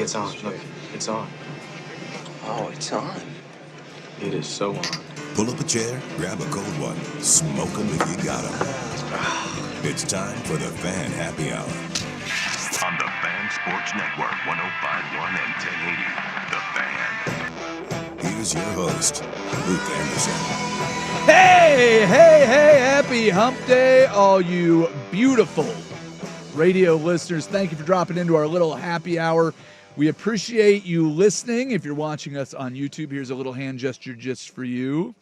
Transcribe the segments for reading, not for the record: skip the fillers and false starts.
Hey, it's on. Look, it's on. Oh, it's on. It is so on. Pull up a chair, grab a cold one, smoke 'em if you got 'em. It's time for the Fan Happy Hour. On the Fan Sports Network, 105.1 and 1080. The Fan. Here's your host, Luke Anderson. Hey, happy hump day, all you beautiful radio listeners. Thank you for dropping into our little happy hour. We appreciate you listening. If you're watching us on YouTube, here's a little hand gesture just for you.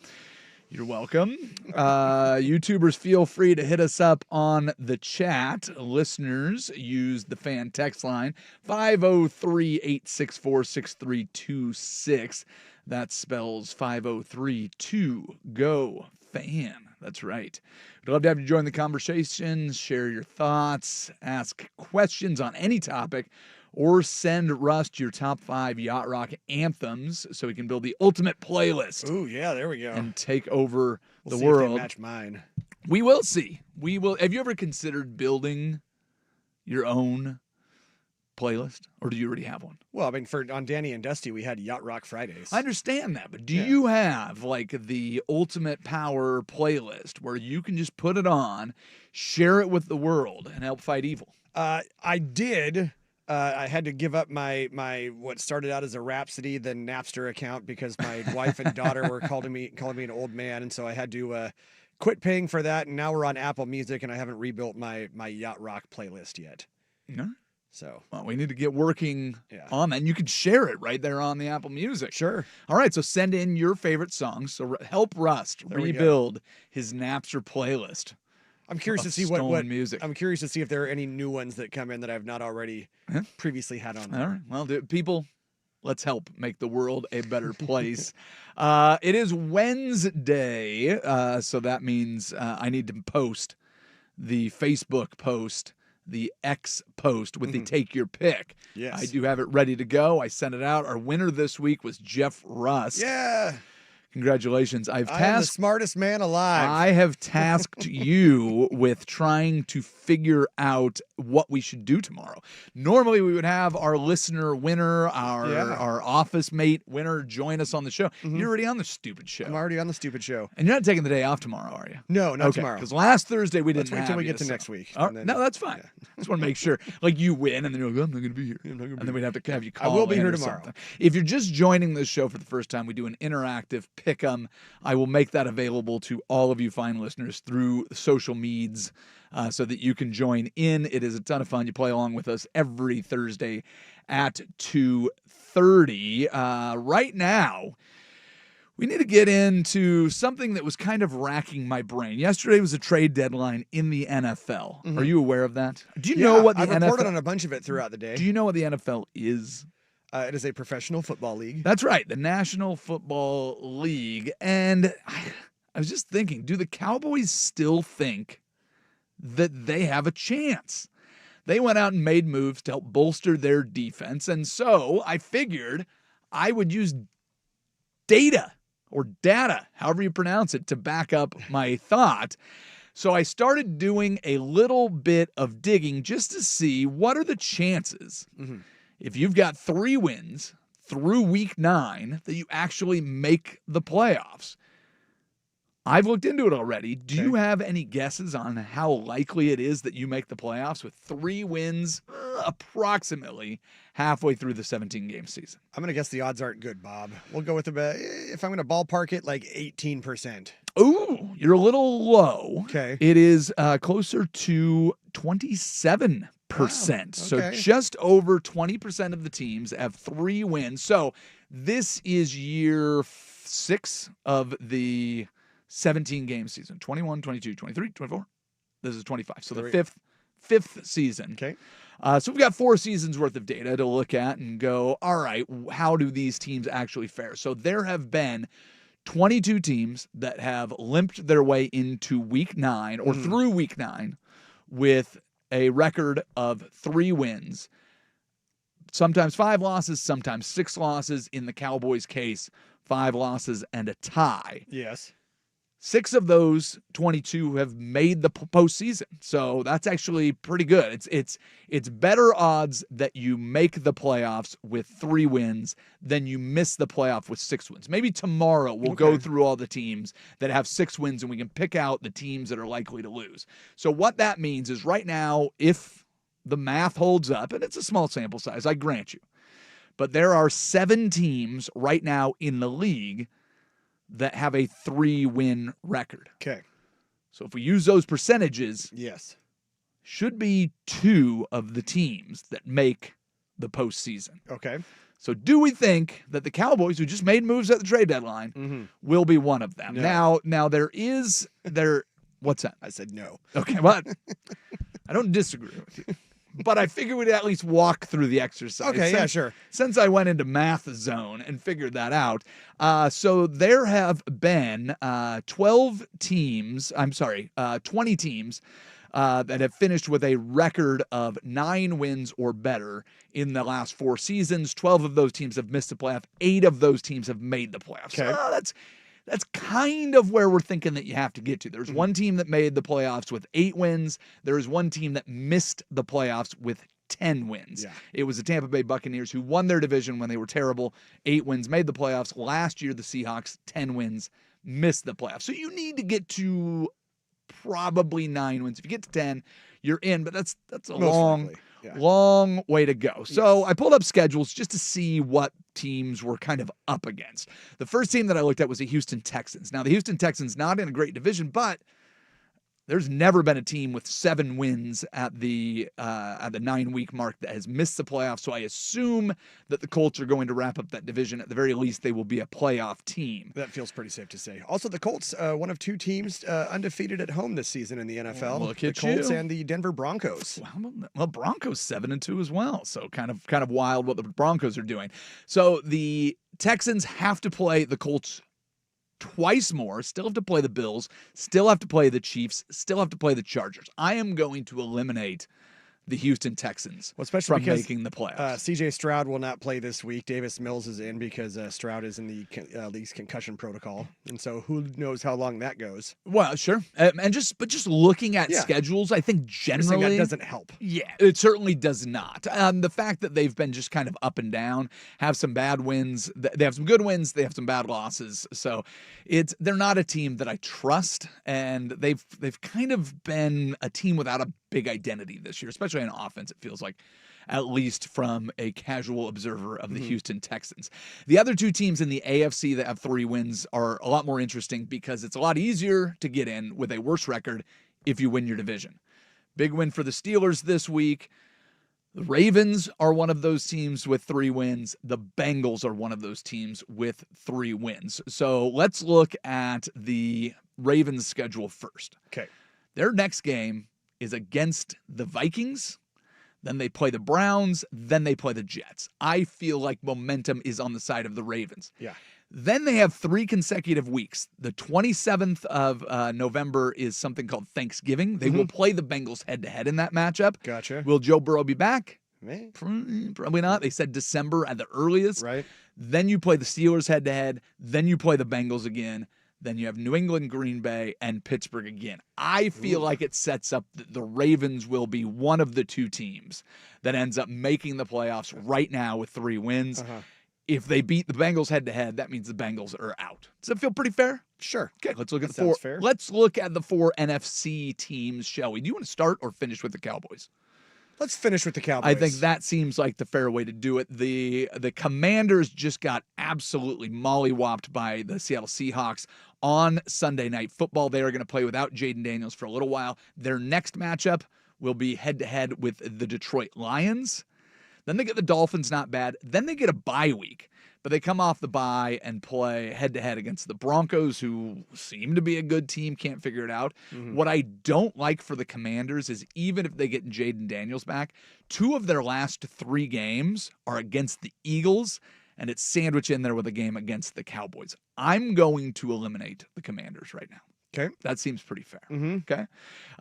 You're welcome. YouTubers, feel free to hit us up on the chat. Listeners, use the fan text line, 503-864-6326. That spells 503-2-GO-FAN. That's right. We'd love to have you join the conversation, share your thoughts, ask questions on any topic, or send Rust your top 5 Yacht Rock anthems so we can build the ultimate playlist. Ooh, yeah, there we go. And take over We'll the see world. If they match mine. We will see. We will. Have you ever considered building your own playlist, or do you already have one? Well, I mean, on Danny and Dusty, we had Yacht Rock Fridays. I understand that, but do you have like the ultimate power playlist where you can just put it on, share it with the world, and help fight evil? I did. I had to give up my what started out as a Rhapsody, then Napster account because my wife and daughter were calling me an old man, and so I had to quit paying for that. And now we're on Apple Music, and I haven't rebuilt my Yacht Rock playlist yet. No. So Well, we need to get working on that. And you can share it right there on the Apple Music. Sure. All right, so send in your favorite songs. So help Rust rebuild his Napster playlist. I'm curious to see what music. I'm curious to see if there are any new ones that come in that I've not already previously had on there. All right. Well, people, let's help make the world a better place. It is Wednesday, so that means I need to post the Facebook post, the X post with the Take Your Pick. Yes. I do have it ready to go. I sent it out. Our winner this week was Jeff Rust. Yeah. Congratulations. I am the smartest man alive. I have tasked you with trying to figure out what we should do tomorrow. Normally, we would have our listener winner, our office mate winner join us on the show. You're already on the stupid show. I'm already on the stupid show. And you're not taking the day off tomorrow, are you? No, not tomorrow. Because last Thursday we didn't Let's wait have till we you, get to next week. No, that's fine. Yeah. Just want to make sure. Like you win, and then you're like, I'm not going to be here. And then we'd have to have you call. I will be in here or tomorrow. Something. If you're just joining this show for the first time, we do an interactive pick'em. I will make that available to all of you fine listeners through social medias so that you can join in. It is a ton of fun. You play along with us every Thursday at 2:30. Right now, we need to get into something that was kind of racking my brain. Yesterday was a trade deadline in the NFL. Are you aware of that? Do you know what the NFL... I've reported on a bunch of it throughout the day. Do you know what the NFL is? It is a professional football league. That's right, the National Football League. And I was just thinking, do the Cowboys still think that they have a chance? They went out and made moves to help bolster their defense. And so I figured I would use data, however you pronounce it, to back up my thought. So I started doing a little bit of digging just to see what are the chances if you've got 3 wins through week 9 that you actually make the playoffs. I've looked into it already. Do you have any guesses on how likely it is that you make the playoffs with 3 wins approximately halfway through the 17-game season? I'm going to guess the odds aren't good, Bob. We'll go with if I'm going to ballpark it, like 18%. Ooh, you're a little low. Okay. It is closer to 27%. Wow, So just over 20% of the teams have 3 wins. So this is year 6 of the 17-game season. 21, 22, 23, 24. This is 25. So the fifth season. Okay. So we've got 4 seasons worth of data to look at and go, all right, how do these teams actually fare? So there have been 22 teams that have limped their way into week 9 or through week 9 with a record of 3 wins. Sometimes 5 losses, sometimes 6 losses. In the Cowboys' case, 5 losses and a tie. Yes. 6 of those 22 have made the postseason. So that's actually pretty good. It's better odds that you make the playoffs with 3 wins than you miss the playoff with 6 wins. Maybe tomorrow we'll go through all the teams that have 6 wins and we can pick out the teams that are likely to lose. So what that means is right now, if the math holds up, and it's a small sample size, I grant you, but there are 7 teams right now in the league that have a 3-win record. Okay. So if we use those percentages, Yes. should be 2 of the teams that make the postseason. Okay. So do we think that the Cowboys, who just made moves at the trade deadline, will be one of them? No. Now there. What's that? I said no. Okay, well, I don't disagree with you. But I figured we'd at least walk through the exercise. Okay, yeah, sure. Since I went into math zone and figured that out. So there have been 20 teams that have finished with a record of 9 wins or better in the last 4 seasons. 12 of those teams have missed the playoff. 8 of those teams have made the playoffs. Okay. So that's kind of where we're thinking that you have to get to. There's one team that made the playoffs with 8 wins. There is one team that missed the playoffs with 10 wins. Yeah. It was the Tampa Bay Buccaneers, who won their division when they were terrible. 8 wins, made the playoffs. Last year, the Seahawks, 10 wins, missed the playoffs. So you need to get to probably 9 wins. If you get to 10, you're in, but that's a long way to go. So I pulled up schedules just to see what teams were kind of up against. The first team that I looked at was the Houston Texans. Now, the Houston Texans not in a great division, but there's never been a team with 7 wins at the 9-week mark that has missed the playoffs. So I assume that the Colts are going to wrap up that division. At the very least, they will be a playoff team. That feels pretty safe to say. Also, the Colts, one of 2 teams undefeated at home this season in the NFL. Look the at Colts you. and the Denver Broncos. Well, Broncos 7-2 as well. So kind of wild what the Broncos are doing. So the Texans have to play the Colts twice more, still have to play the Bills, still have to play the Chiefs, still have to play the Chargers. I am going to eliminate the Houston Texans especially from making the playoffs. CJ Stroud will not play this week. Davis Mills is in because Stroud is in the league's concussion protocol. And so who knows how long that goes. Well, sure. And just looking at schedules, I think generally that doesn't help. Yeah, it certainly does not. The fact that they've been just kind of up and down, have some bad wins, they have some good wins, they have some bad losses. So they're not a team that I trust, and they've kind of been a team without a big identity this year, especially on offense, it feels like, at least from a casual observer of the Houston Texans. The other 2 teams in the AFC that have 3 wins are a lot more interesting because it's a lot easier to get in with a worse record if you win your division. Big win for the Steelers this week. The Ravens are one of those teams with 3 wins. The Bengals are one of those teams with 3 wins. So let's look at the Ravens schedule first. Okay. Their next game is against the Vikings, then they play the Browns, then they play the Jets. I feel like momentum is on the side of the Ravens. Yeah. Then they have 3 consecutive weeks. The 27th of November is something called Thanksgiving. They will play the Bengals head-to-head in that matchup. Gotcha. Will Joe Burrow be back? Man. Probably not. They said December at the earliest. Right. Then you play the Steelers head-to-head. Then you play the Bengals again. Then you have New England, Green Bay, and Pittsburgh again. I feel like it sets up that the Ravens will be one of the 2 teams that ends up making the playoffs right now with 3 wins. If they beat the Bengals head-to-head, that means the Bengals are out. Does that feel pretty fair? Sure. Okay, let's look at That the 4. sounds fair. Let's look at the 4 NFC teams, shall we? Do you want to start or finish with the Cowboys? Let's finish with the Cowboys. I think that seems like the fair way to do it. The Commanders just got absolutely mollywopped by the Seattle Seahawks on Sunday Night Football. They are going to play without Jaden Daniels for a little while. Their next matchup will be head-to-head with the Detroit Lions. Then they get the Dolphins, not bad. Then they get a bye week. But they come off the bye and play head-to-head against the Broncos, who seem to be a good team, can't figure it out. What I don't like for the Commanders is even if they get Jaden Daniels back, 2 of their last 3 games are against the Eagles, and it's sandwiched in there with a game against the Cowboys. I'm going to eliminate the Commanders right now. Okay. That seems pretty fair. Mm-hmm. Okay.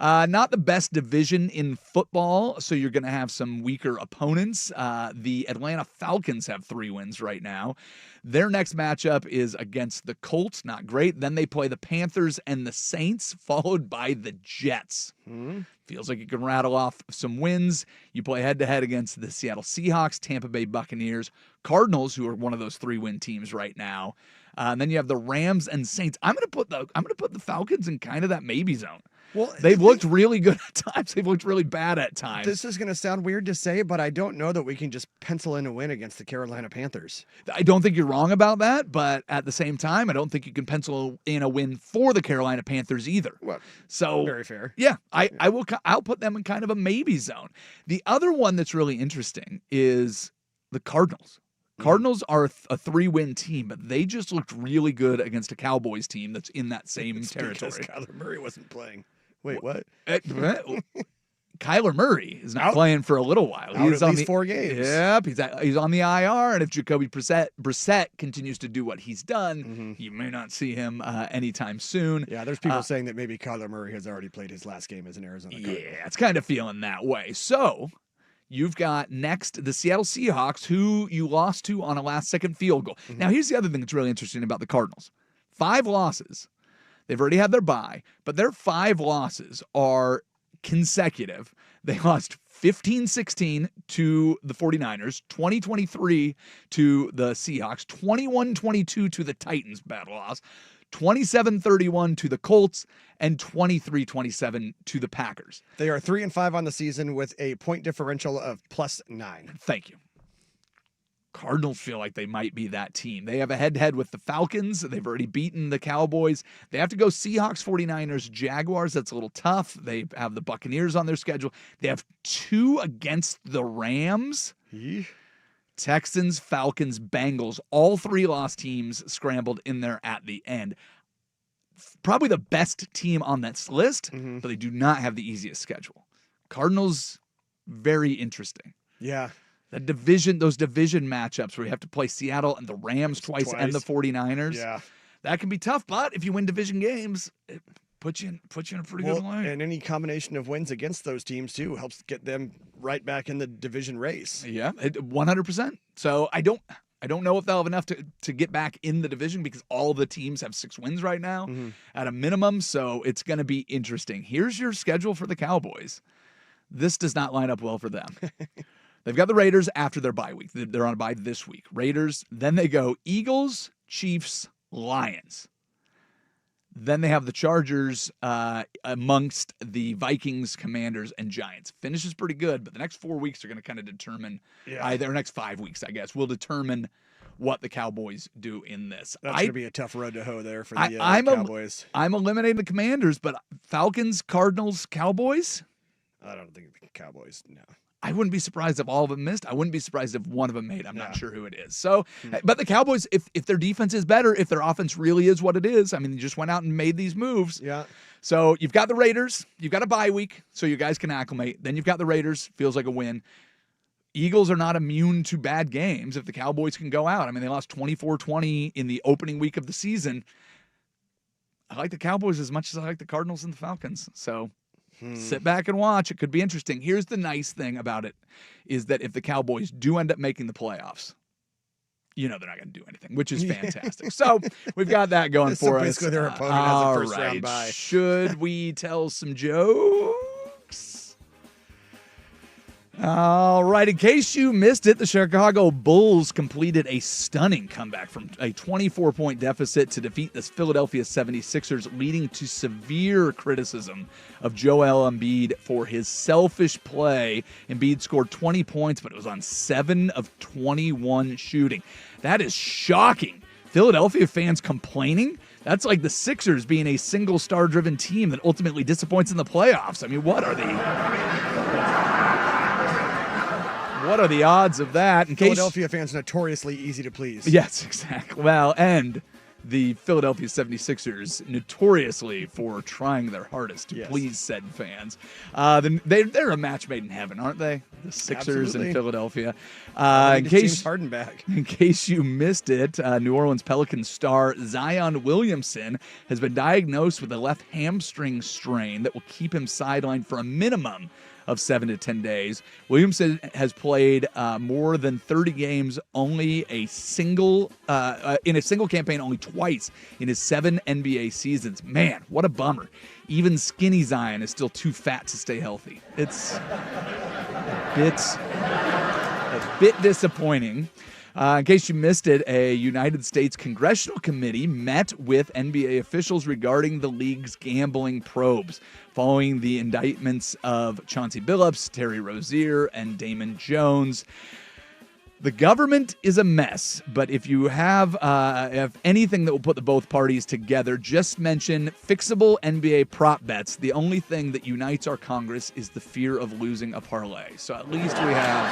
Not the best division in football, so you're going to have some weaker opponents. The Atlanta Falcons have 3 wins right now. Their next matchup is against the Colts. Not great. Then they play the Panthers and the Saints, followed by the Jets. Mm-hmm. Feels like you can rattle off some wins. You play head-to-head against the Seattle Seahawks, Tampa Bay Buccaneers, Cardinals, who are one of those 3-win teams right now. And then you have the Rams and Saints. I'm gonna put the Falcons in kind of that maybe zone. Well, They've looked really good at times. They've looked really bad at times. This is going to sound weird to say, but I don't know that we can just pencil in a win against the Carolina Panthers. I don't think you're wrong about that, but at the same time, I don't think you can pencil in a win for the Carolina Panthers either. Well, So very fair. Yeah, I'll put them in kind of a maybe zone. The other one that's really interesting is the Cardinals. Cardinals are a 3-win team, but they just looked really good against a Cowboys team that's in that same territory. Because Kyler Murray wasn't playing. Wait, what? Kyler Murray is not Out. playing for a little while. Out He's at on least 4 games. Yep, he's on the IR, and if Jacoby Brissett continues to do what he's done, Mm-hmm. you may not see him anytime soon. Yeah, there's people saying that maybe Kyler Murray has already played his last game as an Arizona Cardinal. Yeah, it's kind of feeling that way. So you've got next the Seattle Seahawks, who you lost to on a last-second field goal. Mm-hmm. Now, here's the other thing that's really interesting about the Cardinals. 5 losses. They've already had their bye, but their 5 losses are consecutive. They lost 15-16 to the 49ers, 20-23 to the Seahawks, 21-22 to the Titans, bad loss, 27-31 to the Colts, and 23-27 to the Packers. They are 3-5 on the season with a point differential of +9. Thank you. Cardinals feel like they might be that team. They have a head-to-head with the Falcons. They've already beaten the Cowboys. They have to go Seahawks, 49ers, Jaguars. That's a little tough. They have the Buccaneers on their schedule. They have 2 against the Rams. Texans, Falcons, Bengals. All 3 lost teams scrambled in there at the end. Probably the best team on that list, but they do not have the easiest schedule. Cardinals, very interesting. Yeah. Those division matchups where you have to play Seattle and the Rams twice and the 49ers. Yeah. That can be tough, but if you win division games, it puts you in a pretty good lane. And any combination of wins against those teams too helps get them right back in the division race. Yeah, 100%. So I don't know if they'll have enough to get back in the division because all of the teams have 6 wins right now at a minimum. So it's going to be interesting. Here's your schedule for the Cowboys. This does not line up well for them. They've got the Raiders after their bye week. They're on a bye this week. Raiders. Then they go Eagles, Chiefs, Lions. Then they have the Chargers amongst the Vikings, Commanders, and Giants. Finishes pretty good, but the next 4 weeks are going to kind of determine, or next 5 weeks, I guess, will determine what the Cowboys do in this. That's going to be a tough road to hoe there for the Cowboys. I'm eliminating the Commanders, but Falcons, Cardinals, Cowboys? I don't think the Cowboys, no. I wouldn't be surprised if all of them missed. I wouldn't be surprised if one of them made. I'm not sure who it is. So, but the Cowboys, if their defense is better, if their offense really is what it is, I mean, they just went out and made these moves. Yeah. So you've got the Raiders. You've got a bye week, so you guys can acclimate. Then you've got the Raiders. Feels like a win. Eagles are not immune to bad games if the Cowboys can go out. I mean, they lost 24-20 in the opening week of the season. I like the Cowboys as much as I like the Cardinals and the Falcons. So sit back and watch. It could be interesting. Here's the nice thing about it is that if the Cowboys do end up making the playoffs, you know they're not going to do anything, which is fantastic. So we've got that going So for us. basically their opponent has a first round All right. bye. Should we tell some jokes? All right, in case you missed it, the Chicago Bulls completed a stunning comeback from a 24-point deficit to defeat the Philadelphia 76ers, leading to severe criticism of Joel Embiid for his selfish play. Embiid scored 20 points, but it was on 7 of 21 shooting. That is shocking. Philadelphia fans complaining? That's like the Sixers being a single star-driven team that ultimately disappoints in the playoffs. I mean, what are the odds of that? Philadelphia fans notoriously easy to please. Yes, exactly. Well, and the Philadelphia 76ers notoriously for trying their hardest to Yes. please said fans. They're a match made in heaven, aren't they? The Sixers Absolutely. in Philadelphia. Need In to James case Harden back. in case you missed it, New Orleans Pelicans star Zion Williamson has been diagnosed with a left hamstring strain that will keep him sidelined for a minimum of 7 to 10 days. Williamson has played more than 30 games, only in a single campaign, only twice in his 7 NBA seasons. Man, what a bummer. Even skinny Zion is still too fat to stay healthy. It's a bit disappointing. In case you missed it, a United States congressional committee met with NBA officials regarding the league's gambling probes following the indictments of Chauncey Billups, Terry Rozier, and Damon Jones. The government is a mess, but if you have anything that will put the both parties together, just mention fixable NBA prop bets. The only thing that unites our Congress is the fear of losing a parlay. So at least we have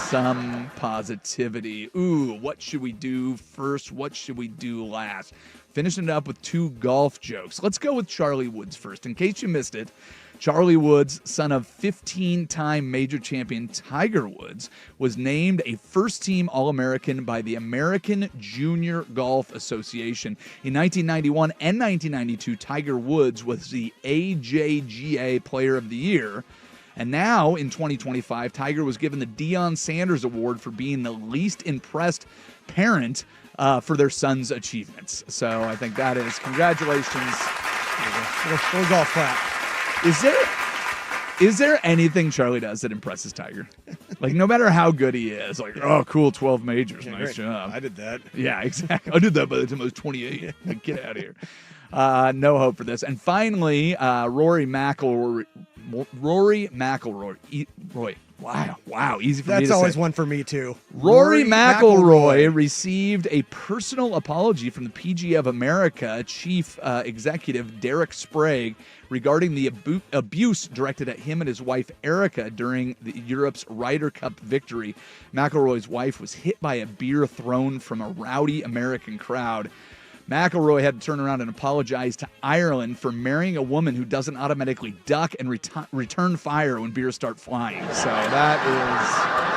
some positivity. Ooh, what should we do first? What should we do last? Finishing it up with 2 golf jokes. Let's go with Charlie Woods first. In case you missed it, Charlie Woods, son of 15-time major champion Tiger Woods, was named a first-team All-American by the American Junior Golf Association. In 1991 and 1992, Tiger Woods was the AJGA Player of the Year. And now, in 2025, Tiger was given the Deion Sanders Award for being the least impressed parent for their son's achievements. So I think that is congratulations. Little golf clap. Is there anything Charlie does that impresses Tiger? Like, no matter how good he is, like, oh, cool, 12 majors, Yeah, nice great. job. I did that. Yeah, exactly. I did that by the time I was 28. Like, get out of here. No hope for this. And finally, Rory McIlroy. Wow, easy for me to say. That's always one for me too. Rory McIlroy received a personal apology from the PGA of America chief executive Derek Sprague regarding the abuse directed at him and his wife Erica during Europe's Ryder Cup victory. McIlroy's wife was hit by a beer thrown from a rowdy American crowd. McIlroy had to turn around and apologize to Ireland for marrying a woman who doesn't automatically duck and return fire when beers start flying. So that is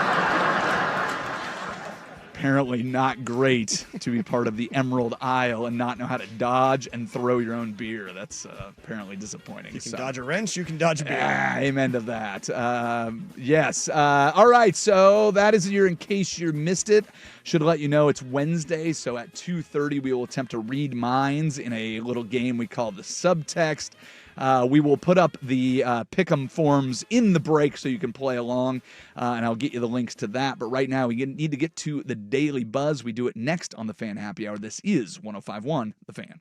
apparently not great to be part of the Emerald Isle and not know how to dodge and throw your own beer. That's apparently disappointing. You can dodge a wrench, you can dodge a beer. Amen to that. Yes. All right. So that is your In Case You Missed It. Should let you know it's Wednesday. So at 2:30, we will attempt to read minds in a little game we call the Subtext. We will put up the Pick'em forms in the break so you can play along, and I'll get you the links to that. But right now, we need to get to the Daily Buzz. We do it next on the Fan Happy Hour. This is 105.1 The Fan.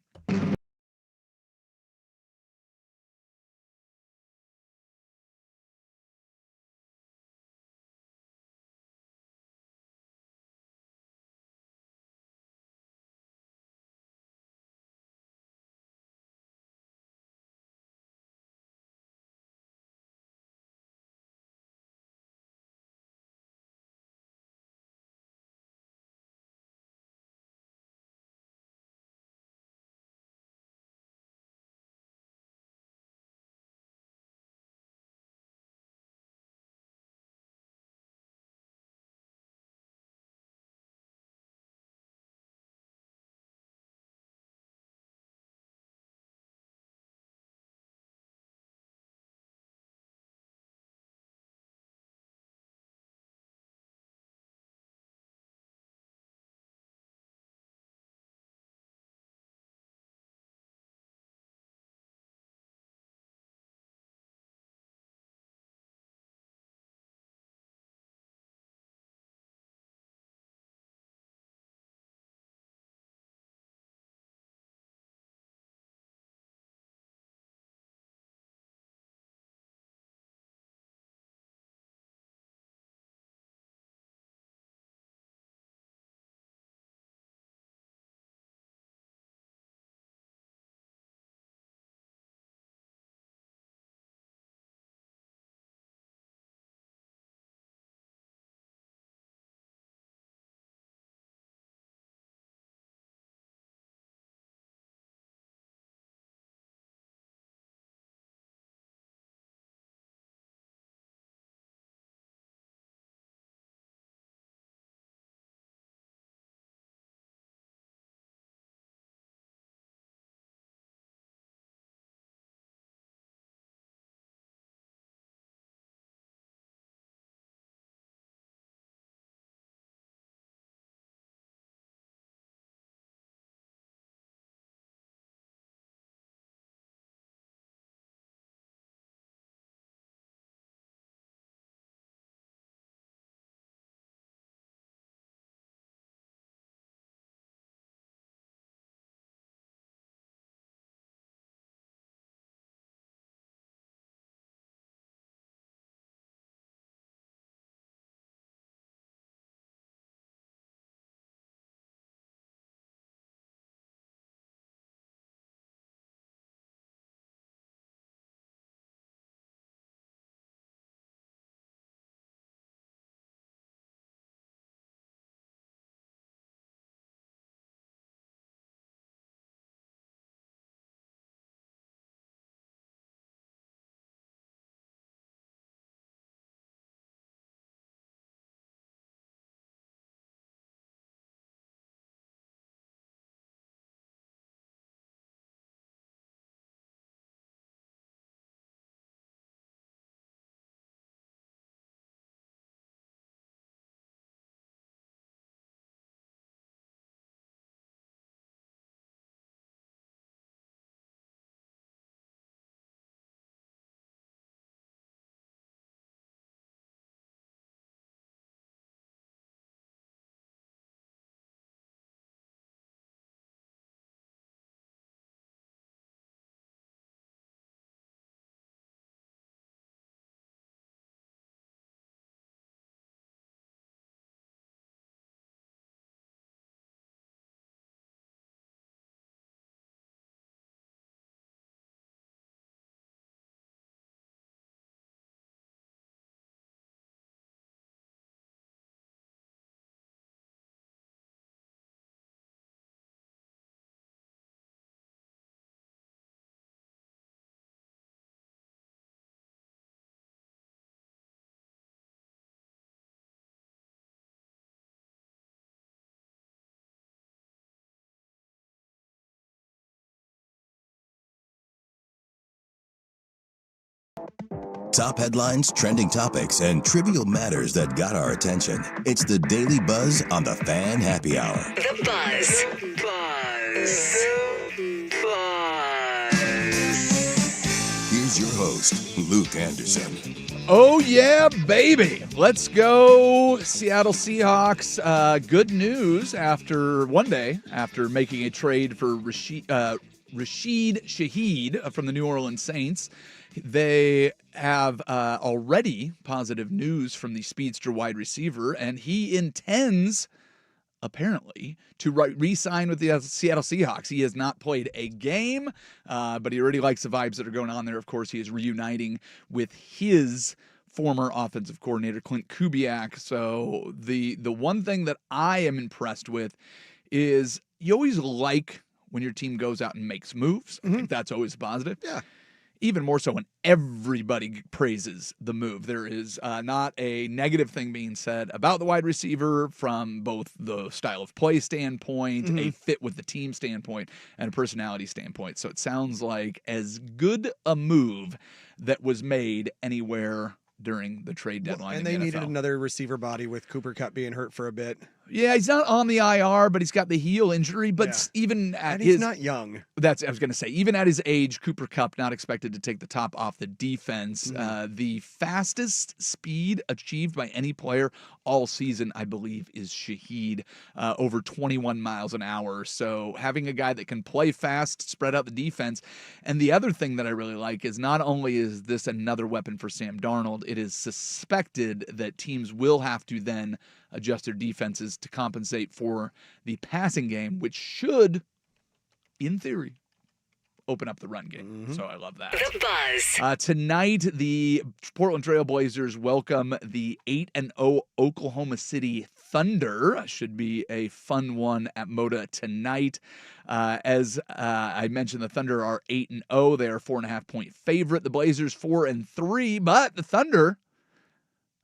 Top headlines, trending topics, and trivial matters that got our attention. It's the Daily Buzz on the Fan Happy Hour. The Buzz. Here's your host, Luke Anderson. Oh, yeah, baby. Let's go, Seattle Seahawks. Good news after one day after making a trade for Rashid Shaheed from the New Orleans Saints. They have already positive news from the speedster wide receiver, and he intends, apparently, to re-sign with the Seattle Seahawks. He has not played a game, but he already likes the vibes that are going on there. Of course, he is reuniting with his former offensive coordinator, Clint Kubiak. So the one thing that I am impressed with is you always like when your team goes out and makes moves. I think that's always positive. Yeah. Even more so when everybody praises the move. There is not a negative thing being said about the wide receiver from both the style of play standpoint, a fit with the team standpoint, and a personality standpoint. So it sounds like as good a move that was made anywhere during the trade deadline. And they needed another receiver body with Cooper Kupp being hurt for a bit. Yeah, he's not on the IR, but he's got the heel injury. But even at and he's not young. I was going to say, even at his age, Cooper Kupp not expected to take the top off the defense. The fastest speed achieved by any player all season, I believe, is Shaheed, over 21 miles an hour. So having a guy that can play fast, spread out the defense. And the other thing that I really like is not only is this another weapon for Sam Darnold, it is suspected that teams will have to then adjust their defenses to compensate for the passing game, which should, in theory, open up the run game. So I love that. The Buzz. Tonight, the Portland Trail Blazers welcome the 8-0 Oklahoma City Thunder. Should be a fun one at Moda tonight. As I mentioned, the Thunder are 8-0. They are 4.5-point favorite. The Blazers 4-3, but the Thunder,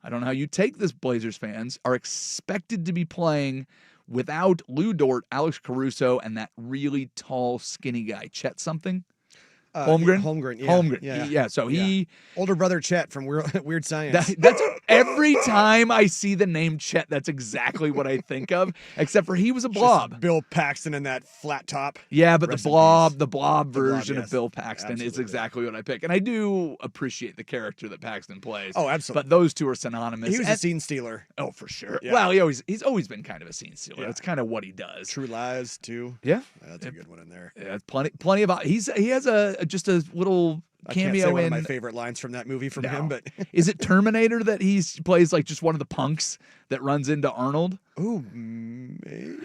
I don't know how you take this, Blazers fans, are expected to be playing without Lou Dort, Alex Caruso, and that really tall, skinny guy, Chet something? Holmgren? Holmgren, yeah. Holmgren. Yeah, so he... Older brother Chet from Weird Science. That's every time I see the name Chet, that's exactly what I think of, except for he was a blob. Just Bill Paxton in that flat top. Yeah, but Rest the in blob peace. version yes. of Bill Paxton is Absolutely. exactly what I pick. And I do appreciate the character that Paxton plays. Oh, absolutely. But those two are synonymous. He was a scene stealer. Oh, for sure. Yeah. Well, he's always been kind of a scene stealer. Yeah. That's kind of what he does. True Lies, too. Yeah. That's a good one in there. Yeah, plenty of. He has just a little I can't cameo say one in. of my favorite lines from that movie from him, but Is it Terminator that he plays like just one of the punks that runs into Arnold? ooh, maybe.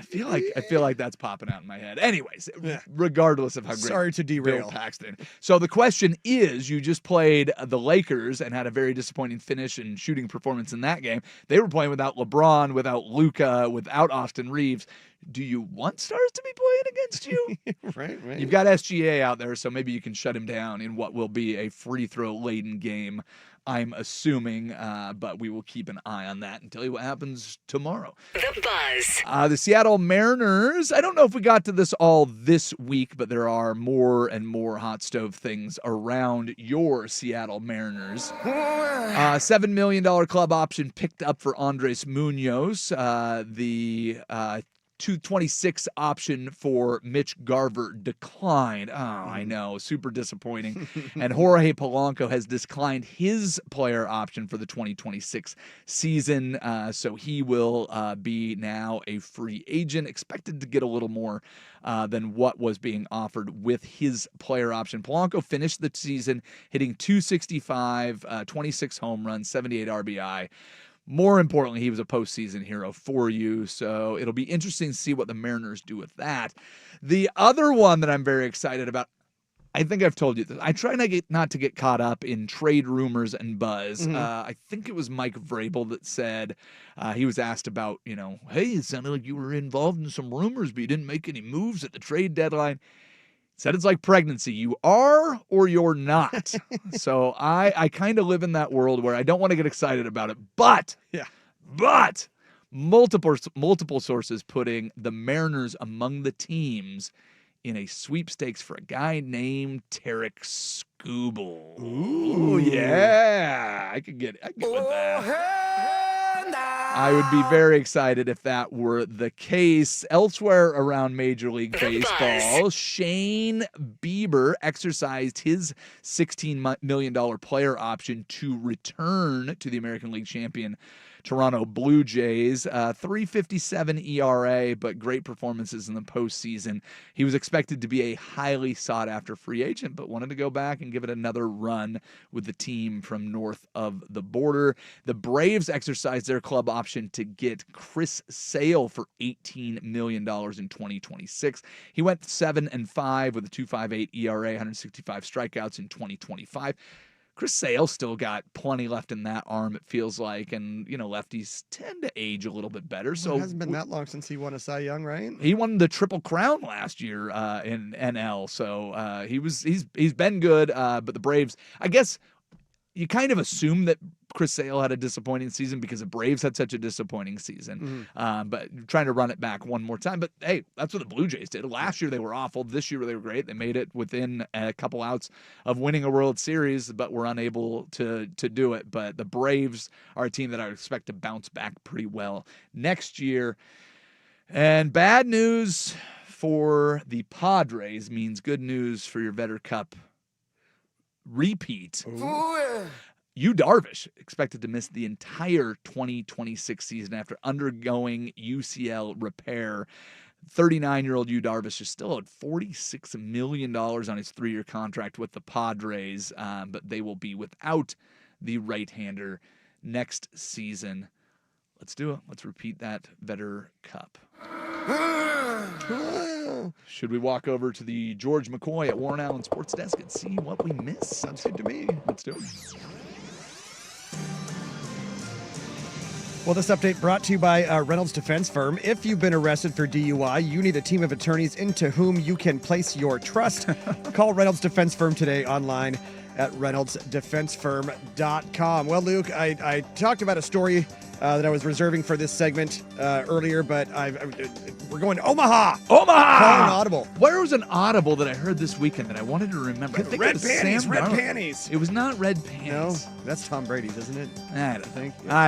I feel like that's popping out in my head. Anyways, regardless of how great Sorry to derail. Bill Paxton. So the question is, you just played the Lakers and had a very disappointing finish and shooting performance in that game. They were playing without LeBron, without Luka, without Austin Reeves. Do you want stars to be playing against you? Right. You've got SGA out there, so maybe you can shut him down in what will be a free throw laden game, I'm assuming, but we will keep an eye on that and tell you what happens tomorrow. The Buzz. The Seattle Mariners, I don't know if we got to this all this week, but there are more and more hot stove things around your Seattle Mariners. $7 million club option picked up for Andres Munoz. The 226 option for Mitch Garver declined. Oh, I know, super disappointing. And Jorge Polanco has declined his player option for the 2026 season, so he will be now a free agent, expected to get a little more than what was being offered with his player option. Polanco finished the season hitting 265, 26 home runs, 78 RBI. More importantly, he was a postseason hero for you, so it'll be interesting to see what the Mariners do with that. The other one that I'm very excited about, I think I've told you this. I try not to get caught up in trade rumors and buzz. I think it was Mike Vrabel that said, he was asked about, hey, it sounded like you were involved in some rumors, but you didn't make any moves at the trade deadline. Said it's like pregnancy. You are or you're not. So I kind of live in that world where I don't want to get excited about it. But multiple sources putting the Mariners among the teams in a sweepstakes for a guy named Tarek Skubal. Ooh, yeah. I could get with that. I would be very excited if that were the case. Elsewhere around Major League Baseball, Shane Bieber exercised his $16 million player option to return to the American League champion Toronto Blue Jays. 3.57 ERA, but great performances in the postseason. He was expected to be a highly sought-after free agent, but wanted to go back and give it another run with the team from north of the border. The Braves exercised their club option to get Chris Sale for $18 million in 2026. He went 7-5 with a 2.58 ERA, 165 strikeouts in 2025. Chris Sale still got plenty left in that arm, it feels like, and lefties tend to age a little bit better. So it hasn't been that long since he won a Cy Young, right? He won the Triple Crown last year in NL, so he's been good. But the Braves, I guess, you kind of assume that Chris Sale had a disappointing season because the Braves had such a disappointing season. But trying to run it back one more time. But hey, that's what the Blue Jays did. Last year they were awful. This year they were great. They made it within a couple outs of winning a World Series, but were unable to do it. But the Braves are a team that I would expect to bounce back pretty well next year. And bad news for the Padres means good news for your Vetter Cup repeat. Yu Darvish expected to miss the entire 2026 season after undergoing UCL repair. 39-year-old Yu Darvish is still at $46 million on his 3-year contract with the Padres, but they will be without the right-hander next season. Let's do it. Let's repeat that Vetter Cup. Should we walk over to the George McCoy at Warren Allen Sports Desk and see what we missed? Sounds good to me. Let's do it. Well, this update brought to you by Reynolds Defense Firm. If you've been arrested for DUI, you need a team of attorneys into whom you can place your trust. Call Reynolds Defense Firm today online at reynoldsdefensefirm.com. Well, Luke, I talked about a story that I was reserving for this segment earlier, but we're going to Omaha. Call an audible. Where was an audible that I heard this weekend that I wanted to remember? I think Red it was panties, Sam red Darnold. panties. It was not red panties. No, that's Tom Brady's, isn't it? I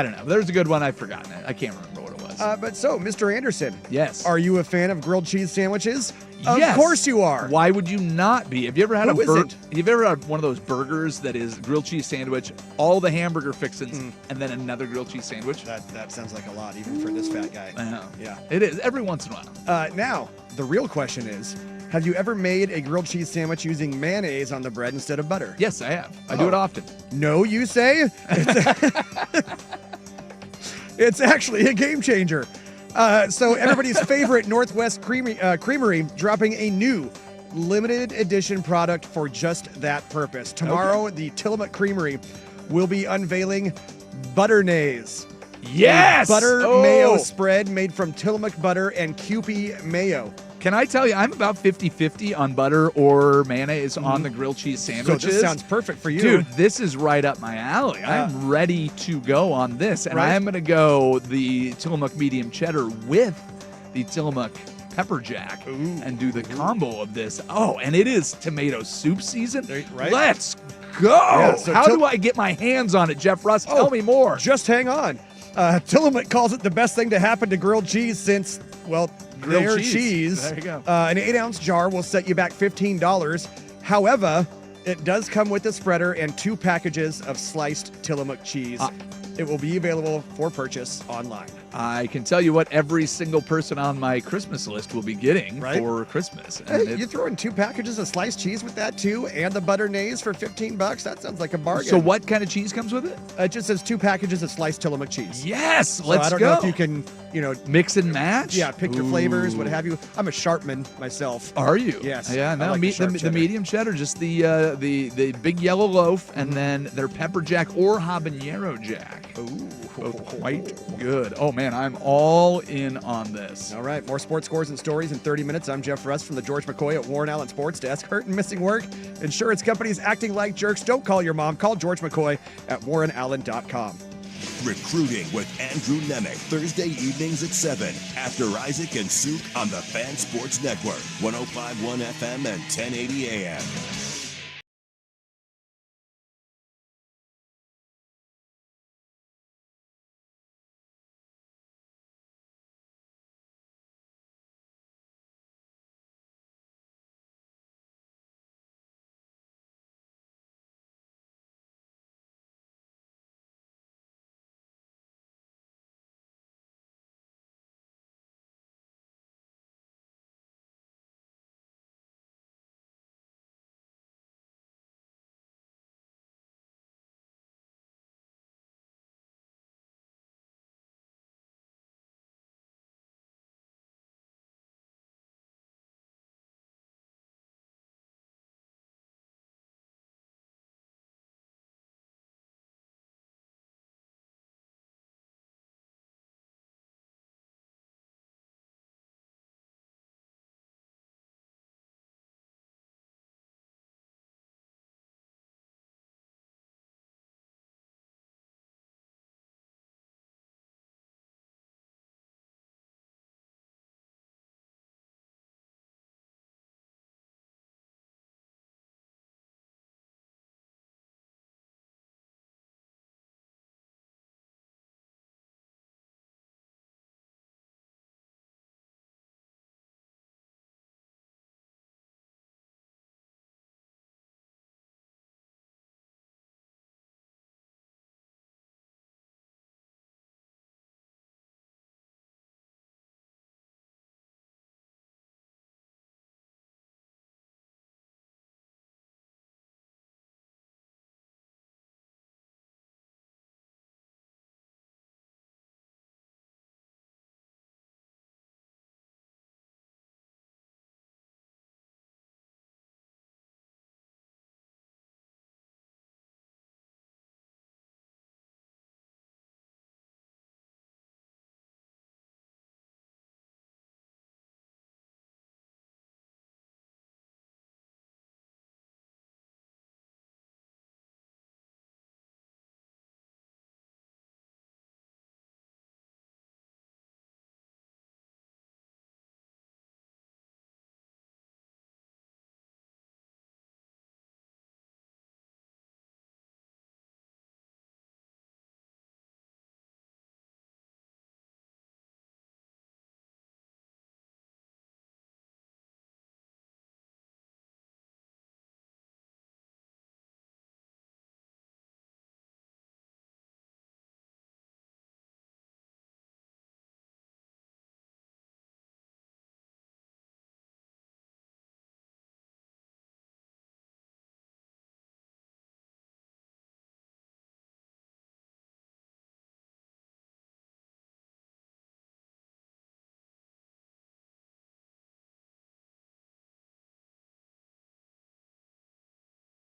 don't know. There's a good one. I've forgotten it. I can't remember what it was. But so, Mr. Anderson. Yes. Are you a fan of grilled cheese sandwiches? Yes. Of course you are. Why would you not be? Have you ever had Who isn't? You've ever had one of those burgers that is grilled cheese sandwich, all the hamburger fixings, and then another grilled cheese sandwich? That sounds like a lot, even for this fat guy. I know. Yeah. It is every once in a while. Now, the real question is, have you ever made a grilled cheese sandwich using mayonnaise on the bread instead of butter? Yes, I have. I do it often. No, you say? It's actually a game changer. So everybody's favorite Northwest Creamery dropping a new limited edition product for just that purpose. Tomorrow, the Tillamook Creamery will be unveiling Butternaise. Yes! A butter mayo spread made from Tillamook butter and Kewpie mayo. Can I tell you, I'm about 50-50 on butter or mayonnaise on the grilled cheese sandwiches. So this sounds perfect for you. Dude, this is right up my alley. I'm ready to go on this. And I am going to go the Tillamook medium cheddar with the Tillamook pepper jack and do the combo of this. Oh, and it is tomato soup season. Right? Let's go. Yeah, so how do I get my hands on it, Jeff Russ? Tell me more. Just hang on. Tillamook calls it the best thing to happen to grilled cheese since, well, grilled cheese. There you go. An 8-ounce jar will set you back $15. However, it does come with a spreader and 2 packages of sliced Tillamook cheese. It will be available for purchase online. I can tell you what every single person on my Christmas list will be getting for Christmas. And Hey, you throw in 2 packages of sliced cheese with that too, and the Butternaise for $15. That sounds like a bargain. So what kind of cheese comes with it? It just says 2 packages of sliced Tillamook cheese. Yes, So let's I don't go. know if you can, mix and match. Yeah, pick your flavors, what have you. I'm a Sharpman myself. Are you? Yes. Yeah. I No, like the medium cheddar, just the big yellow loaf, and then their pepper jack or habanero jack. Ooh, both quite good. Oh man, I'm all in on this. All right, more sports scores and stories in 30 minutes. I'm Jeff Russ from the George McCoy at Warren Allen Sports Desk. Hurt and missing work? Insurance companies acting like jerks? Don't call your mom. Call George McCoy at warrenallen.com. Recruiting with Andrew Nemec, Thursday evenings at 7 after Isaac and Suk on the Fan Sports Network, 105.1 FM and 1080 AM.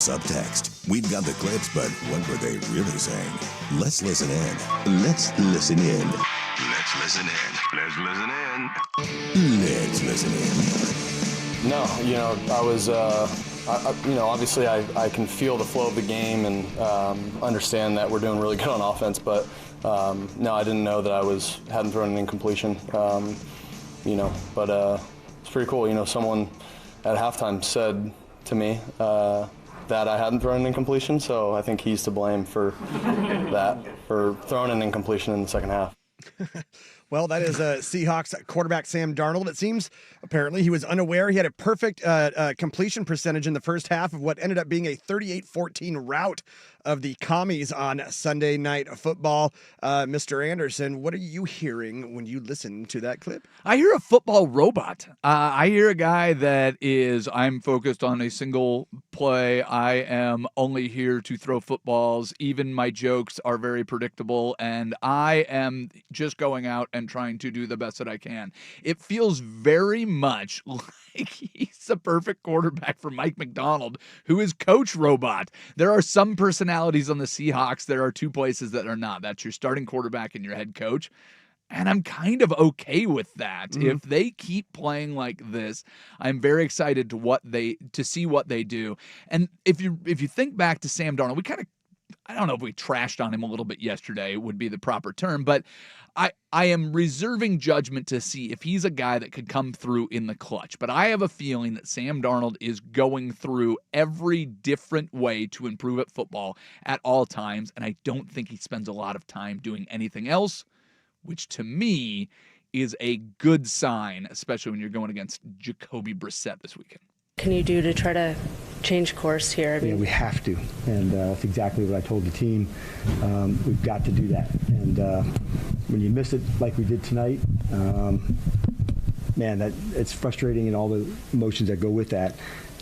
Subtext. We've got the clips, but what were they really saying? Let's listen in. Let's listen in. Let's listen in. Let's listen in. Let's listen in. No, I was, obviously I can feel the flow of the game and understand that we're doing really good on offense, but no, I didn't know that hadn't thrown an incompletion, but it's pretty cool. Someone at halftime said to me that I hadn't thrown an incompletion, so I think he's to blame for that, for throwing an incompletion in the second half. Well, that is Seahawks quarterback Sam Darnold. It seems apparently he was unaware. He had a perfect completion percentage in the first half of what ended up being a 38-14 rout of the Commies on Sunday Night Football. Mr. Anderson, what are you hearing when you listen to that clip? I hear a football robot. I hear a guy that is, I'm focused on a single play. I am only here to throw footballs. Even my jokes are very predictable, and I am just going out and trying to do the best that I can. It feels very much like he's the perfect quarterback for Mike McDonald, who is Coach Robot. There are some personalities on the Seahawks. There are two places that are not. That's your starting quarterback and your head coach. And I'm kind of okay with that. Mm-hmm. If they keep playing like this, I'm very excited to see what they do. And if you think back to Sam Darnold, we kind of I don't know if we trashed on him a little bit yesterday would be the proper term, but I am reserving judgment to see if he's a guy that could come through in the clutch. But I have a feeling that Sam Darnold is going through every different way to improve at football at all times, and I don't think he spends a lot of time doing anything else, which to me is a good sign, especially when you're going against Jacoby Brissett this weekend. Can you do to try to change course here? Yeah, we have to, and that's exactly what I told the team. We've got to do that, and when you miss it like we did tonight, man, that it's frustrating and all the emotions that go with that.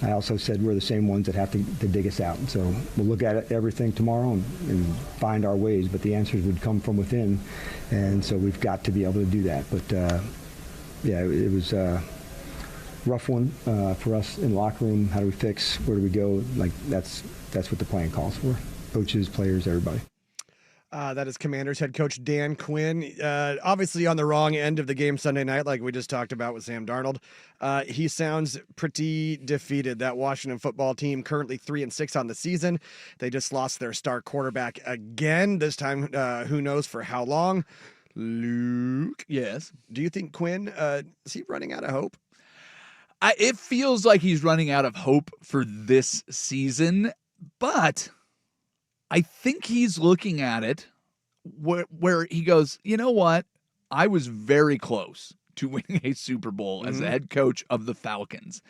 I also said we're the same ones that have to dig us out. So we'll look at everything tomorrow and find our ways, but the answers would come from within, and so we've got to be able to do that. But yeah, it was rough one for us in the locker room. How do we fix? Where do we go? Like that's what the plan calls for. Coaches, players, everybody. That is Commanders head coach Dan Quinn. Obviously on the wrong end of the game Sunday night, like we just talked about with Sam Darnold. He sounds pretty defeated. That Washington football team currently 3-6 on the season. They just lost their star quarterback again. This time, who knows for how long? Luke, yes. Do you think Quinn is he running out of hope? It feels like he's running out of hope for this season, but I think he's looking at it where he goes, you know what? I was very close to winning a Super Bowl as the head coach of the Falcons.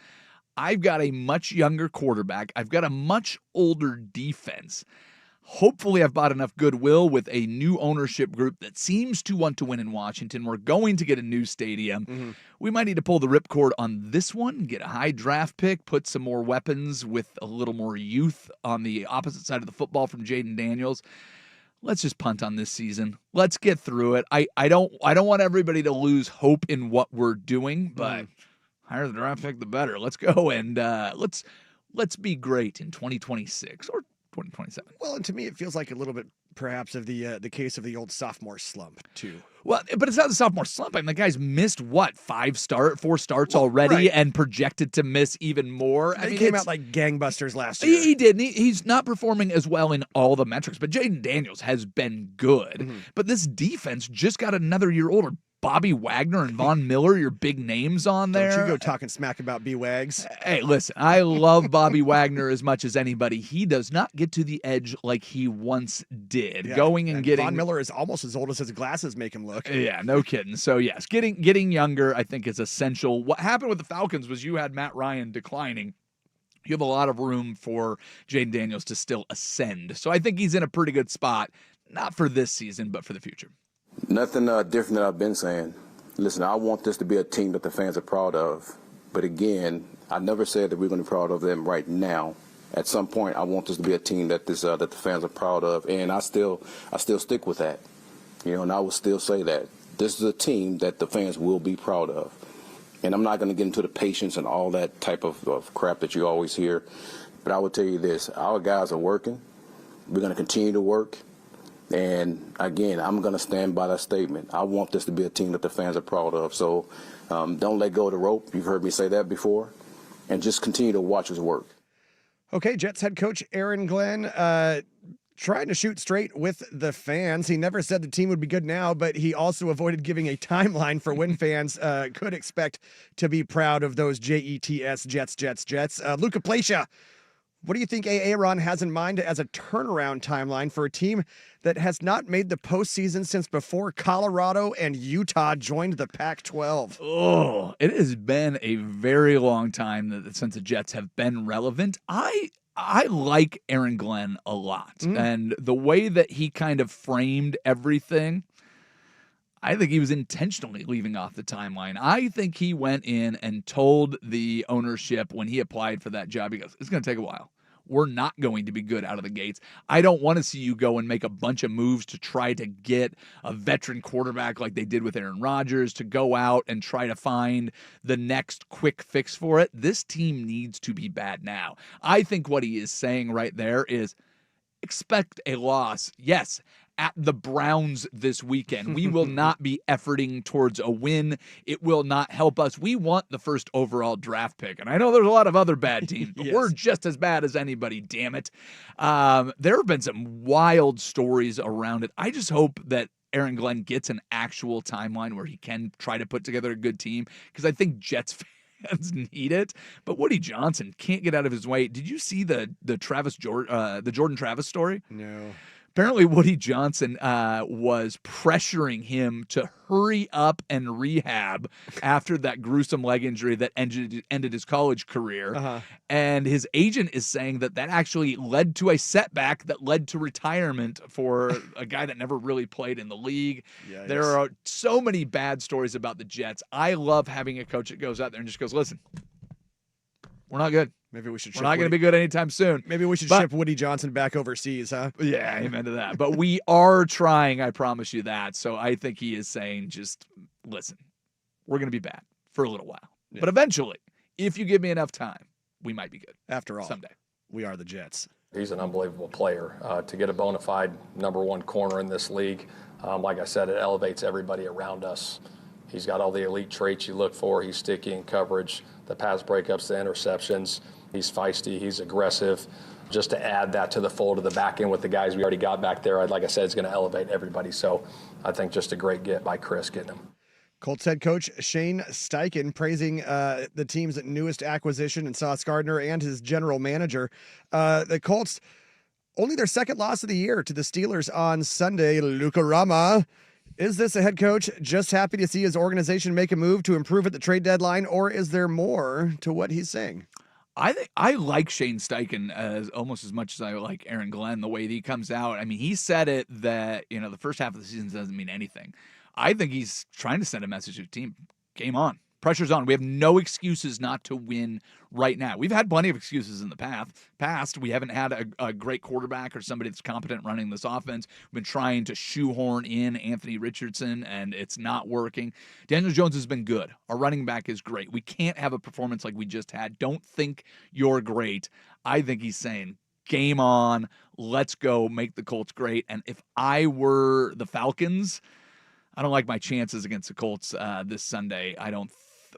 I've got a much younger quarterback. I've got a much older defense. Hopefully, I've bought enough goodwill with a new ownership group that seems to want to win in Washington. We're going to get a new stadium. We might need to pull the ripcord on this one, get a high draft pick, put some more weapons with a little more youth on the opposite side of the football from Jaden Daniels. Let's just punt on this season. Let's get through it. I don't want everybody to lose hope in what we're doing, but higher the draft pick, the better. Let's go and let's be great in 2026 or 2027. Well, and to me, it feels like a little bit, perhaps, of the case of the old sophomore slump too. Well, but it's not the sophomore slump. I mean, the guy's missed what 4 starts already, right. and projected to miss even more. He came out like gangbusters last year. He did. He's not performing as well in all the metrics, but Jaden Daniels has been good. But this defense just got another year older. Bobby Wagner and Von Miller, your big names on there. Don't you go talking smack about B-Wags. Hey, listen, I love Bobby Wagner as much as anybody. He does not get to the edge like he once did. Yeah, Going and getting... Von Miller is almost as old as his glasses make him look. Yeah, no kidding. So, yes, getting younger, I think, is essential. What happened with the Falcons was you had Matt Ryan declining. You have a lot of room for Jaden Daniels to still ascend. So I think he's in a pretty good spot, not for this season, but for the future. Nothing different than I've been saying. Listen, I want this to be a team that the fans are proud of. But again, I never said that we're going to be proud of them right now. At some point, I want this to be a team that that the fans are proud of, and I still stick with that. And I will still say that this is a team that the fans will be proud of. And I'm not going to get into the patience and all that type of crap that you always hear. But I will tell you this: our guys are working. We're going to continue to work. And, again, I'm going to stand by that statement. I want this to be a team that the fans are proud of. So don't let go of the rope. You've heard me say that before. And just continue to watch us work. Okay, Jets head coach Aaron Glenn trying to shoot straight with the fans. He never said the team would be good now, but he also avoided giving a timeline for when fans could expect to be proud of those Jets, Jets. Luca Placia, what do you think Aaron has in mind as a turnaround timeline for a team that has not made the postseason since before Colorado and Utah joined the Pac-12? Oh, it has been a very long time since the Jets have been relevant. I like Aaron Glenn a lot. And the way that he kind of framed everything, I think he was intentionally leaving off the timeline. I think he went in and told the ownership when he applied for that job, he goes, it's going to take a while. We're not going to be good out of the gates. I don't want to see you go and make a bunch of moves to try to get a veteran quarterback like they did with Aaron Rodgers, to go out and try to find the next quick fix for it. This team needs to be bad now. I think what he is saying right there is expect a loss. Yes, at the Browns this weekend. We will not be efforting towards a win. It will not help us. We want the first overall draft pick. And I know there's a lot of other bad teams, but we're just as bad as anybody, damn it. There have been some wild stories around it. I just hope that Aaron Glenn gets an actual timeline where he can try to put together a good team, because I think Jets fans need it. But Woody Johnson can't get out of his way. Did you see the Jordan Travis story? No. Apparently, Woody Johnson was pressuring him to hurry up and rehab after that gruesome leg injury that ended his college career. And his agent is saying that actually led to a setback that led to retirement for a guy that never really played in the league. Yikes. There are so many bad stories about the Jets. I love having a coach that goes out there and just goes, listen, we're not good. Maybe we should. We're not going to be good anytime soon. Maybe we should ship Woody Johnson back overseas, huh? Yeah, amen to that. But we are trying, I promise you that. So I think he is saying, just listen, we're going to be bad for a little while. Yeah. But eventually, if you give me enough time, we might be good. After all, someday. We are the Jets. He's an unbelievable player. To get a bona fide number one corner in this league, like I said, it elevates everybody around us. He's got all the elite traits you look for. He's sticky in coverage, the pass breakups, the interceptions. He's feisty, he's aggressive. Just to add that to the fold of the back end with the guys we already got back there, like I said, it's going to elevate everybody. So I think just a great get by Chris getting him. Colts head coach Shane Steichen praising the team's newest acquisition in Sauce Gardner and his general manager. The Colts, only their second loss of the year to the Steelers on Sunday. Luka Rama. Is this a head coach just happy to see his organization make a move to improve at the trade deadline, or is there more to what he's saying? I think I like Shane Steichen almost as much as I like Aaron Glenn, the way that he comes out. I mean, he said it that, the first half of the season doesn't mean anything. I think he's trying to send a message to the team. Game on. Pressure's on. We have no excuses not to win right now. We've had plenty of excuses in the past. We haven't had a great quarterback or somebody that's competent running this offense. We've been trying to shoehorn in Anthony Richardson, and it's not working. Daniel Jones has been good. Our running back is great. We can't have a performance like we just had. Don't think you're great. I think he's saying, game on. Let's go make the Colts great. And if I were the Falcons, I don't like my chances against the Colts this Sunday.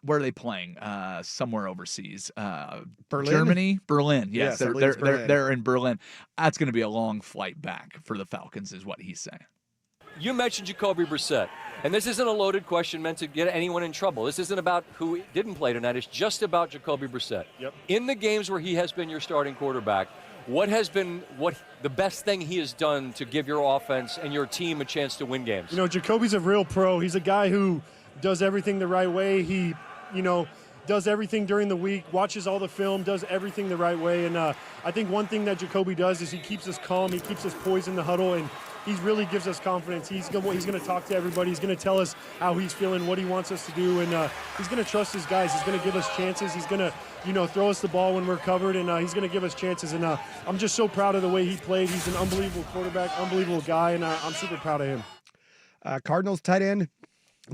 Where are they playing? Somewhere overseas. Berlin? Germany? Berlin. Yes, Berlin. They're in Berlin. That's going to be a long flight back for the Falcons is what he's saying. You mentioned Jacoby Brissett, and this isn't a loaded question meant to get anyone in trouble. This isn't about who didn't play tonight. It's just about Jacoby Brissett. Yep. In the games where he has been your starting quarterback, what has been the best thing he has done to give your offense and your team a chance to win games? Jacoby's a real pro. He's a guy who does everything the right way. He, does everything during the week, watches all the film, does everything the right way. And I think one thing that Jacoby does is he keeps us calm, he keeps us poised in the huddle, and he really gives us confidence. He's going to talk to everybody. He's going to tell us how he's feeling, what he wants us to do, and he's going to trust his guys. He's going to give us chances. He's going to, throw us the ball when we're covered, and he's going to give us chances. And I'm just so proud of the way he played. He's an unbelievable quarterback, unbelievable guy, and I'm super proud of him. Cardinals tight end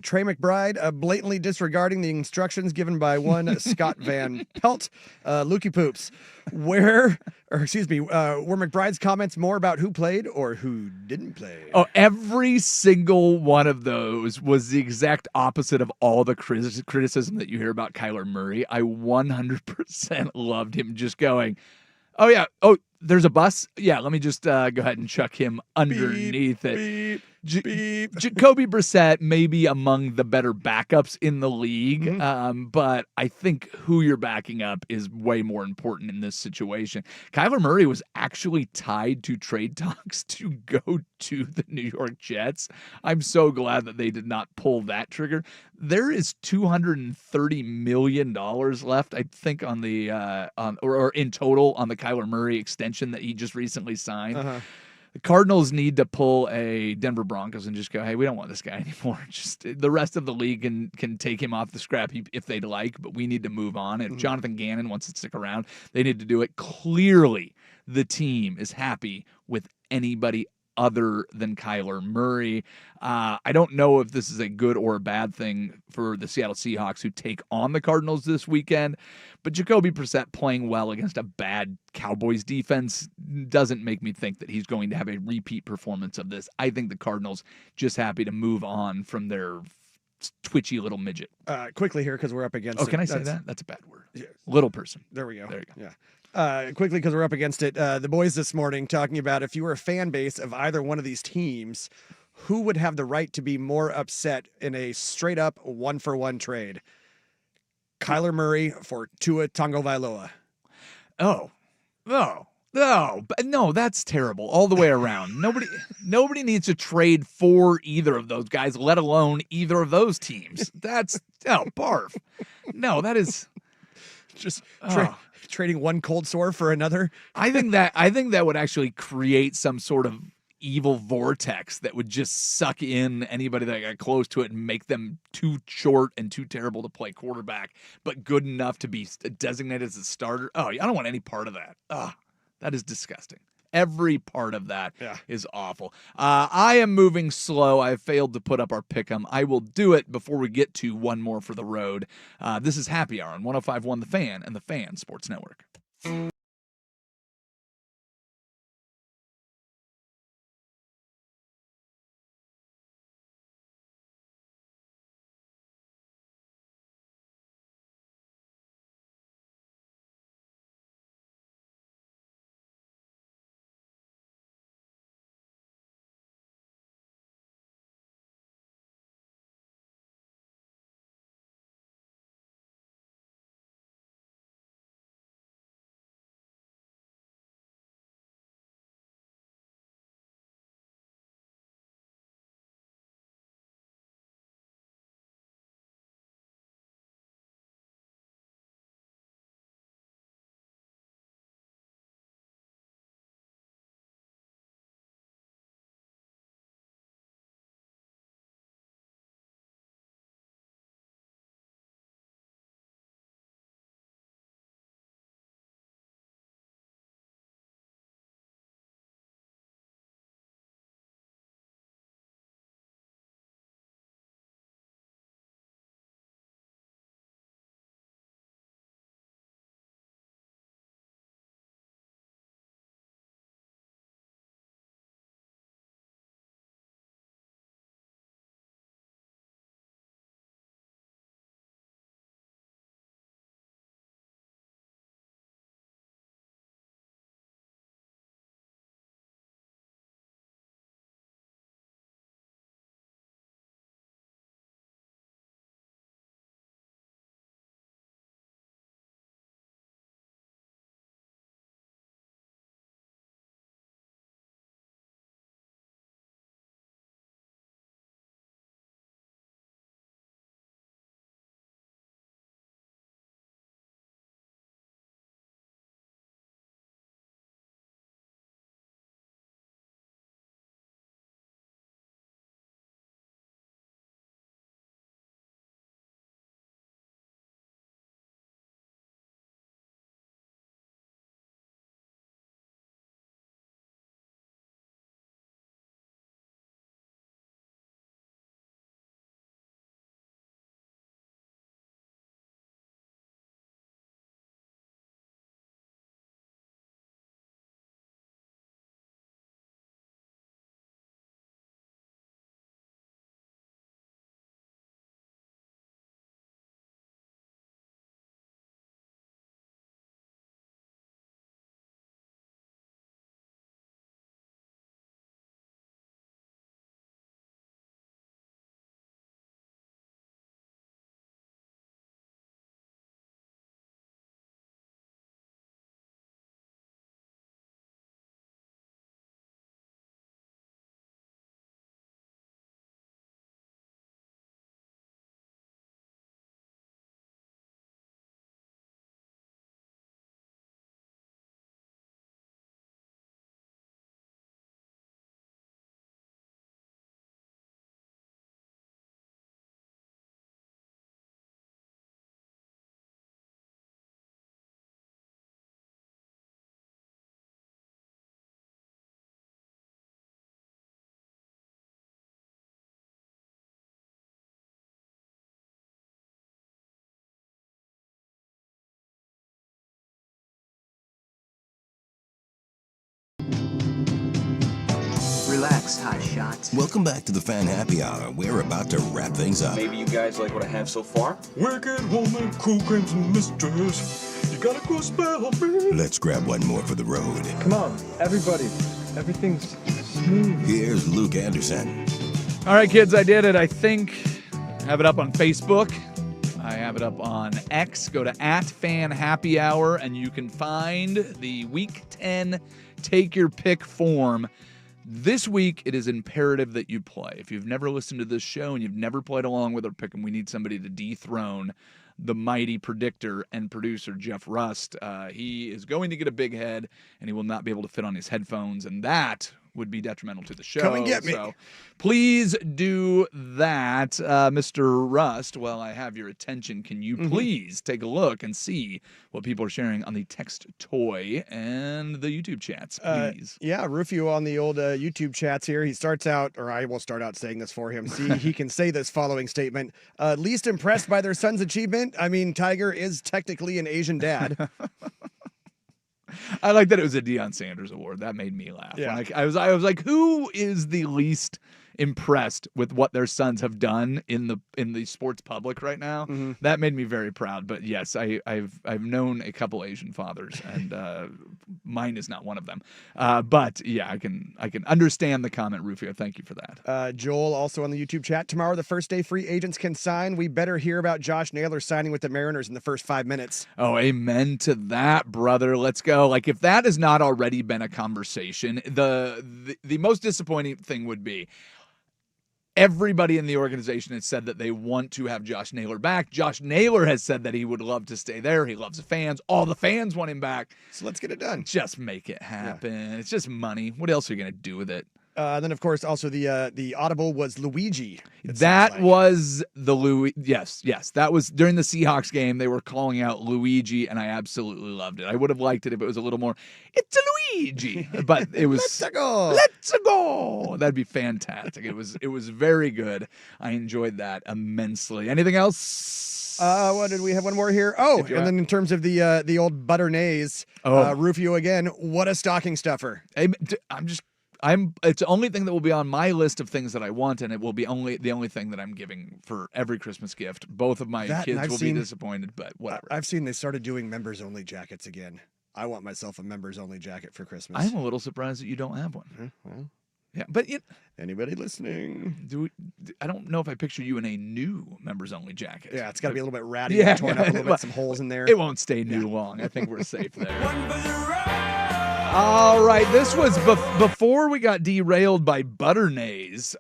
Trey McBride blatantly disregarding the instructions given by one Scott Van Pelt. Lukey Poops. Were McBride's comments more about who played or who didn't play? Oh, every single one of those was the exact opposite of all the criticism that you hear about Kyler Murray. I 100% loved him just going, oh, yeah. Oh, there's a bus? Yeah, let me just go ahead and chuck him underneath it. Jacoby Brissett may be among the better backups in the league, but I think who you're backing up is way more important in this situation. Kyler Murray was actually tied to trade talks to go to the New York Jets. I'm so glad that they did not pull that trigger. There is $230 million left, I think, on the or in total on the Kyler Murray extension that he just recently signed. The Cardinals need to pull a Denver Broncos and just go, hey, we don't want this guy anymore. Just the rest of the league can take him off the scrap heap if they'd like, but we need to move on. If Jonathan Gannon wants to stick around, they need to do it. Clearly, the team is happy with anybody other than Kyler Murray. I don't know if this is a good or a bad thing for the Seattle Seahawks who take on the Cardinals this weekend, but Jacoby Brissett playing well against a bad Cowboys defense doesn't make me think that he's going to have a repeat performance of this. I think the Cardinals just happy to move on from their twitchy little midget. Quickly here, because we're up against it. Can I say that? That's a bad word. Little person. There we go. There you go. Yeah. Quickly, because we're up against it. The boys this morning talking about if you were a fan base of either one of these teams, who would have the right to be more upset in a straight up 1-for-1 trade? Kyler Murray for Tua Tagovailoa. No, that's terrible all the way around. Nobody needs to trade for either of those guys, let alone either of those teams. That's barf. No, that is just trading one cold sore for another. I think that would actually create some sort of evil vortex that would just suck in anybody that got close to it and make them too short and too terrible to play quarterback, but good enough to be designated as a starter. I don't want any part of that. That is disgusting. Every part of that is awful. I am moving slow. I have failed to put up our pick'em. I will do it before we get to one more for the road. This is Happy Hour on 105.1 The Fan and the Fan Sports Network. Bucks, hot shots. Welcome back to the Fan Happy Hour. We're about to wrap things up. Maybe you guys like what I have so far? Wicked woman, cool creams and misters. You got a cool spell on me. Let's grab one more for the road. Come on, everybody. Everything's smooth. Here's Luke Anderson. All right, kids, I did it. I think I have it up on Facebook. I have it up on X. Go to @FanHappyHour, and you can find the Week 10 Take Your Pick form. This week, it is imperative that you play. If you've never listened to this show and you've never played along with our pick, and we need somebody to dethrone the mighty predictor and producer, Jeff Rust. He is going to get a big head, and he will not be able to fit on his headphones, and that would be detrimental to the show. Come and get me. So please do that. Mr. Rust, while I have your attention, can you please take a look and see what people are sharing on the text toy and the YouTube chats, please? Yeah, Rufio on the old YouTube chats here. He starts out, or I will start out saying this for him. See, he can say this following statement. Least impressed by their son's achievement? I mean, Tiger is technically an Asian dad. I like that it was a Deion Sanders award. That made me laugh. Yeah. I was like, who is the least impressed with what their sons have done in the sports public right now? That made me very proud. But yes, I've known a couple Asian fathers, and mine is not one of them. But yeah, I can understand the comment, Rufio. Thank you for that. Joel also on the YouTube chat. Tomorrow, the first day free agents can sign. We better hear about Josh Naylor signing with the Mariners in the first 5 minutes. Oh, amen to that, brother. Let's go. Like, if that has not already been a conversation, the most disappointing thing would be everybody in the organization has said that they want to have Josh Naylor back. Josh Naylor has said that he would love to stay there. He loves the fans. All the fans want him back. So let's get it done. Just make it happen. Yeah. It's just money. What else are you going to do with it? Then, of course, also the audible was Luigi. That was the Louis. Yes. That was during the Seahawks game. They were calling out Luigi, and I absolutely loved it. I would have liked it if it was a little more, it's a Luigi. But it was, Let's go. Let's go. That'd be fantastic. It was very good. I enjoyed that immensely. Anything else? What did we have? One more here. Oh, and then in terms of the old Butternays, Rufio again. What a stocking stuffer. It's the only thing that will be on my list of things that I want, and it will be the only thing that I'm giving for every Christmas gift. Both of my kids will be disappointed, but whatever. I've seen they started doing members-only jackets again. I want myself a members-only jacket for Christmas. I'm a little surprised that you don't have one. Well, yeah, but anybody listening? I don't know if I picture you in a new members-only jacket. Yeah, it's got to be a little bit ratty, torn up a little bit, some holes in there. It won't stay new long. I think we're safe there. All right, this was before we got derailed by Butternays.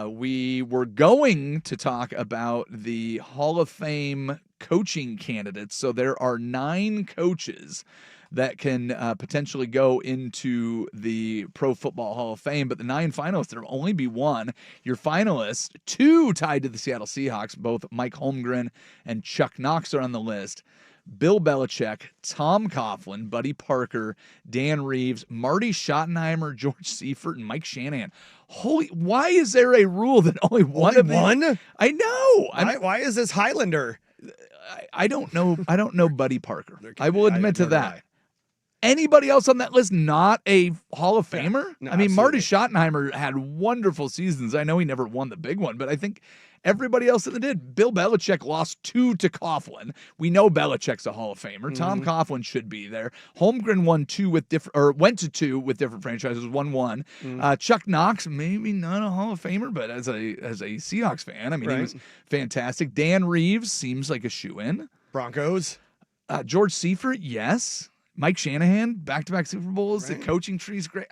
We were going to talk about the Hall of Fame coaching candidates. So there are 9 coaches that can potentially go into the Pro Football Hall of Fame, but the 9 finalists, there will only be one. Your finalists, 2 tied to the Seattle Seahawks, both Mike Holmgren and Chuck Knox are on the list. Bill Belichick, Tom Coughlin, Buddy Parker, Dan Reeves, Marty Schottenheimer, George Seifert, and Mike Shanahan. Why is there a rule that only one of them? I know. Why is this Highlander? I don't know. I don't know Buddy Parker. I will admit to that. Anybody else on that list not a Hall of Famer? No, I mean, absolutely. Marty Schottenheimer had wonderful seasons. I know he never won the big one, but I think everybody else that did. Bill Belichick lost 2 to Coughlin. We know Belichick's a Hall of Famer. Tom Coughlin should be there. Holmgren went to 2 with different franchises, won 1. Chuck Knox, maybe not a Hall of Famer, but as a Seahawks fan, I mean, he was fantastic. Dan Reeves seems like a shoo-in. Broncos. George Seifert, yes. Mike Shanahan, back-to-back Super Bowls. Right. The coaching tree's great.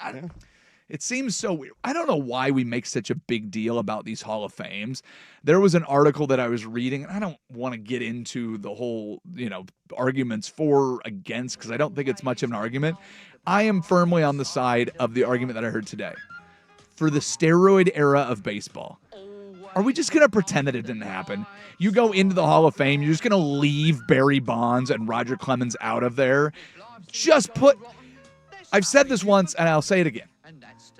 It seems so weird. I don't know why we make such a big deal about these Hall of Fames. There was an article that I was reading, and I don't want to get into the whole, arguments for, against, because I don't think it's much of an argument. I am firmly on the side of the argument that I heard today. For the steroid era of baseball, are we just going to pretend that it didn't happen? You go into the Hall of Fame, you're just going to leave Barry Bonds and Roger Clemens out of there? I've said this once, and I'll say it again.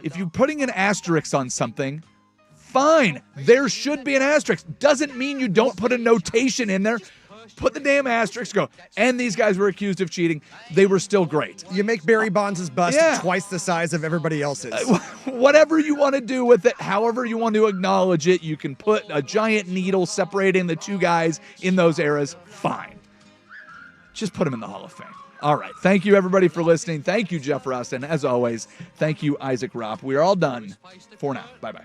If you're putting an asterisk on something, fine. There should be an asterisk. Doesn't mean you don't put a notation in there. put the damn asterisk, go, and these guys were accused of cheating. They were still great. You make Barry Bonds' bust Yeah. twice the size of everybody else's. Whatever you want to do with it, however you want to acknowledge it, you can put a giant needle separating the two guys in those eras. Fine. Just put them in the Hall of Fame. All right. Thank you, everybody, for listening. Thank you, Jeff Rust. And as always, thank you, Isaac Ropp. We are all done for now. Bye-bye.